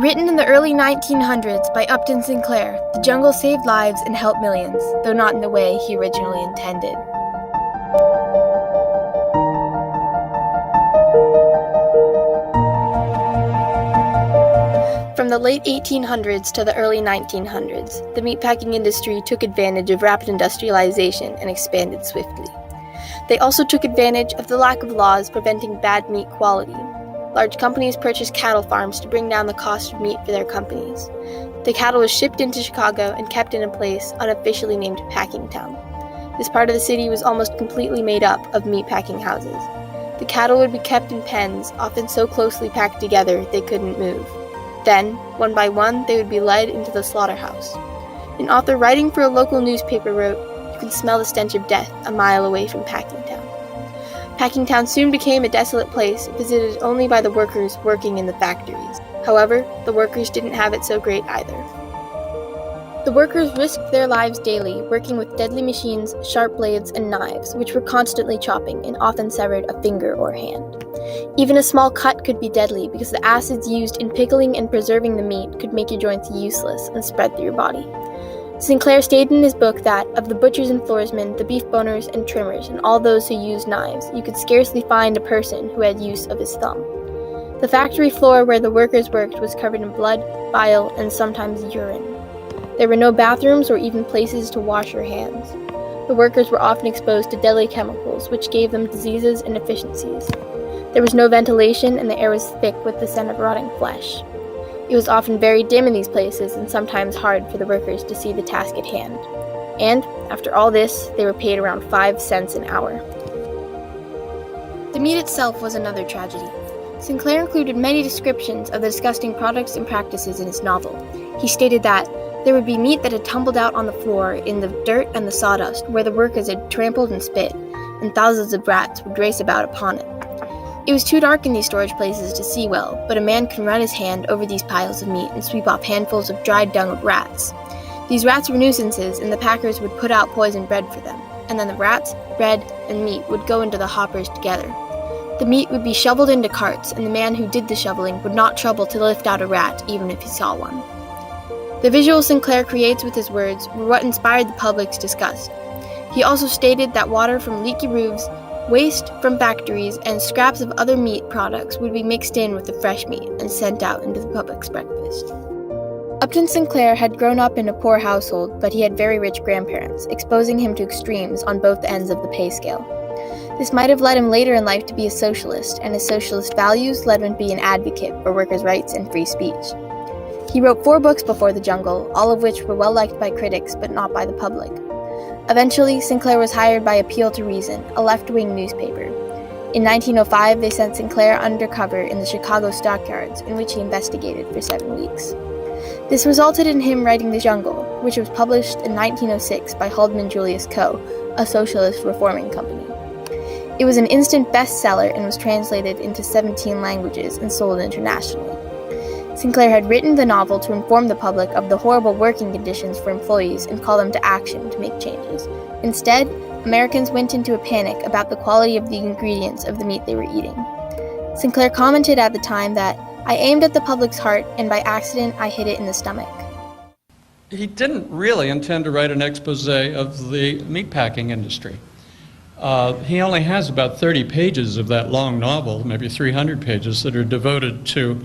Written in the early 1900s by Upton Sinclair, The Jungle saved lives and helped millions, though not in the way he originally intended. From the late 1800s to the early 1900s, the meatpacking industry took advantage of rapid industrialization and expanded swiftly. They also took advantage of the lack of laws preventing bad meat quality. Large companies purchased cattle farms to bring down the cost of meat for their companies. The cattle was shipped into Chicago and kept in a place unofficially named Packing Town. This part of the city was almost completely made up of meatpacking houses. The cattle would be kept in pens, often so closely packed together they couldn't move. Then, one by one, they would be led into the slaughterhouse. An author writing for a local newspaper wrote, "You can smell the stench of death a mile away from Packing Town." Packing Town soon became a desolate place, visited only by the workers working in the factories. However, the workers didn't have it so great either. The workers risked their lives daily, working with deadly machines, sharp blades, and knives, which were constantly chopping and often severed a finger or hand. Even a small cut could be deadly because the acids used in pickling and preserving the meat could make your joints useless and spread through your body. Sinclair stated in his book that, of the butchers and floorsmen, the beef boners and trimmers, and all those who used knives, you could scarcely find a person who had use of his thumb. The factory floor where the workers worked was covered in blood, bile, and sometimes urine. There were no bathrooms or even places to wash your hands. The workers were often exposed to deadly chemicals, which gave them diseases and deficiencies. There was no ventilation, and the air was thick with the scent of rotting flesh. It was often very dim in these places and sometimes hard for the workers to see the task at hand. And, after all this, they were paid around 5 cents an hour. The meat itself was another tragedy. Sinclair included many descriptions of the disgusting products and practices in his novel. He stated that there would be meat that had tumbled out on the floor in the dirt and the sawdust where the workers had trampled and spit, and thousands of rats would race about upon it. It was too dark in these storage places to see well, but a man could run his hand over these piles of meat and sweep off handfuls of dried dung of rats. These rats were nuisances, and the packers would put out poisoned bread for them, and then the rats, bread, and meat would go into the hoppers together. The meat would be shoveled into carts, and the man who did the shoveling would not trouble to lift out a rat, even if he saw one. The visuals Sinclair creates with his words were what inspired the public's disgust. He also stated that water from leaky roofs, waste from factories, and scraps of other meat products would be mixed in with the fresh meat and sent out into the public's breakfast. Upton Sinclair had grown up in a poor household, but he had very rich grandparents, exposing him to extremes on both ends of the pay scale. This might have led him later in life to be a socialist, and his socialist values led him to be an advocate for workers' rights and free speech. He wrote 4 books before The Jungle, all of which were well liked by critics but not by the public. Eventually, Sinclair was hired by Appeal to Reason, a left-wing newspaper. In 1905, they sent Sinclair undercover in the Chicago stockyards, in which he investigated for 7 weeks. This resulted in him writing The Jungle, which was published in 1906 by Haldeman Julius Coe, a socialist reforming company. It was an instant bestseller and was translated into 17 languages and sold internationally. Sinclair had written the novel to inform the public of the horrible working conditions for employees and call them to action to make changes. Instead, Americans went into a panic about the quality of the ingredients of the meat they were eating. Sinclair commented at the time that, "I aimed at the public's heart, and by accident I hit it in the stomach." He didn't really intend to write an expose of the meatpacking industry. He only has about 30 pages of that long novel, maybe 300 pages, that are devoted to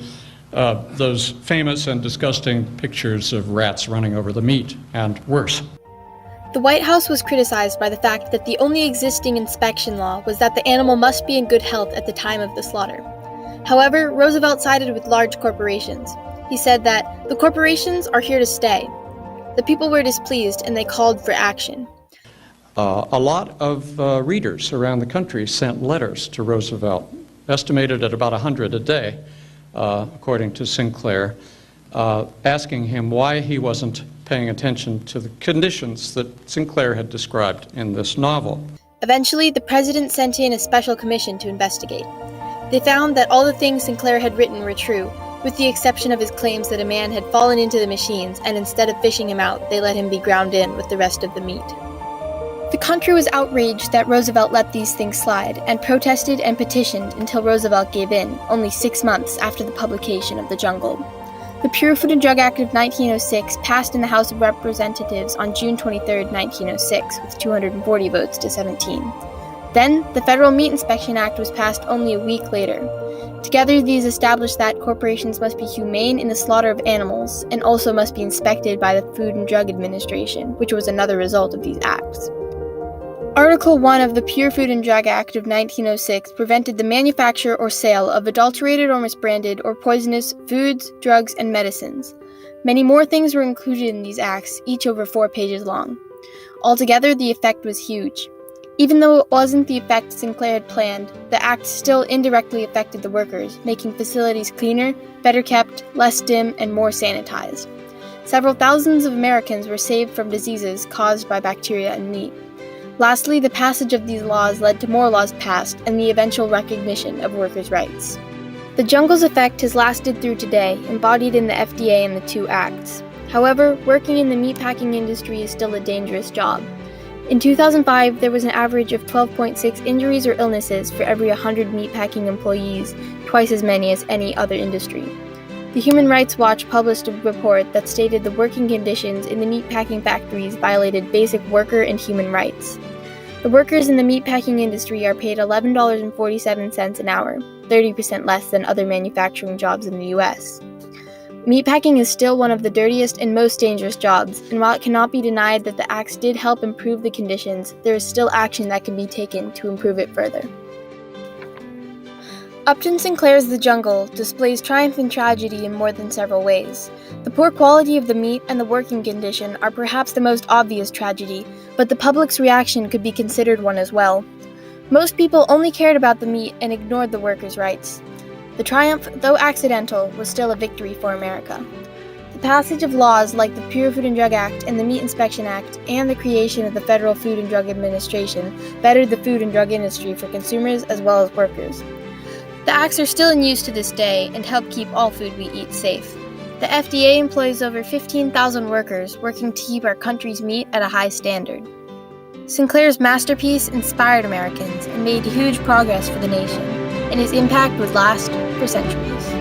those famous and disgusting pictures of rats running over the meat, and worse. The White House was criticized by the fact that the only existing inspection law was that the animal must be in good health at the time of the slaughter. However, Roosevelt sided with large corporations. He said that the corporations are here to stay. The people were displeased and they called for action. A lot of readers around the country sent letters to Roosevelt, estimated at about 100 a day. According to Sinclair, asking him why he wasn't paying attention to the conditions that Sinclair had described in this novel. Eventually, the president sent in a special commission to investigate. They found that all the things Sinclair had written were true, with the exception of his claims that a man had fallen into the machines and instead of fishing him out, they let him be ground in with the rest of the meat. The country was outraged that Roosevelt let these things slide, and protested and petitioned until Roosevelt gave in, only 6 months after the publication of The Jungle. The Pure Food and Drug Act of 1906 passed in the House of Representatives on June 23, 1906, with 240 votes to 17. Then, the Federal Meat Inspection Act was passed only a week later. Together, these established that corporations must be humane in the slaughter of animals and also must be inspected by the Food and Drug Administration, which was another result of these acts. Article 1 of the Pure Food and Drug Act of 1906 prevented the manufacture or sale of adulterated or misbranded or poisonous foods, drugs, and medicines. Many more things were included in these acts, each over 4 pages long. Altogether, the effect was huge. Even though it wasn't the effect Sinclair had planned, the act still indirectly affected the workers, making facilities cleaner, better kept, less dim, and more sanitized. Several thousands of Americans were saved from diseases caused by bacteria in meat. Lastly, the passage of these laws led to more laws passed and the eventual recognition of workers' rights. The jungle's effect has lasted through today, embodied in the FDA and the 2 acts. However, working in the meatpacking industry is still a dangerous job. In 2005, there was an average of 12.6 injuries or illnesses for every 100 meatpacking employees, twice as many as any other industry. The Human Rights Watch published a report that stated the working conditions in the meatpacking factories violated basic worker and human rights. The workers in the meatpacking industry are paid $11.47 an hour, 30% less than other manufacturing jobs in the U.S. Meatpacking is still one of the dirtiest and most dangerous jobs, and while it cannot be denied that the acts did help improve the conditions, there is still action that can be taken to improve it further. Upton Sinclair's The Jungle displays triumph and tragedy in more than several ways. The poor quality of the meat and the working condition are perhaps the most obvious tragedy, but the public's reaction could be considered one as well. Most people only cared about the meat and ignored the workers' rights. The triumph, though accidental, was still a victory for America. The passage of laws like the Pure Food and Drug Act and the Meat Inspection Act and the creation of the Federal Food and Drug Administration bettered the food and drug industry for consumers as well as workers. The acts are still in use to this day and help keep all food we eat safe. The FDA employs over 15,000 workers working to keep our country's meat at a high standard. Sinclair's masterpiece inspired Americans and made huge progress for the nation, and his impact would last for centuries.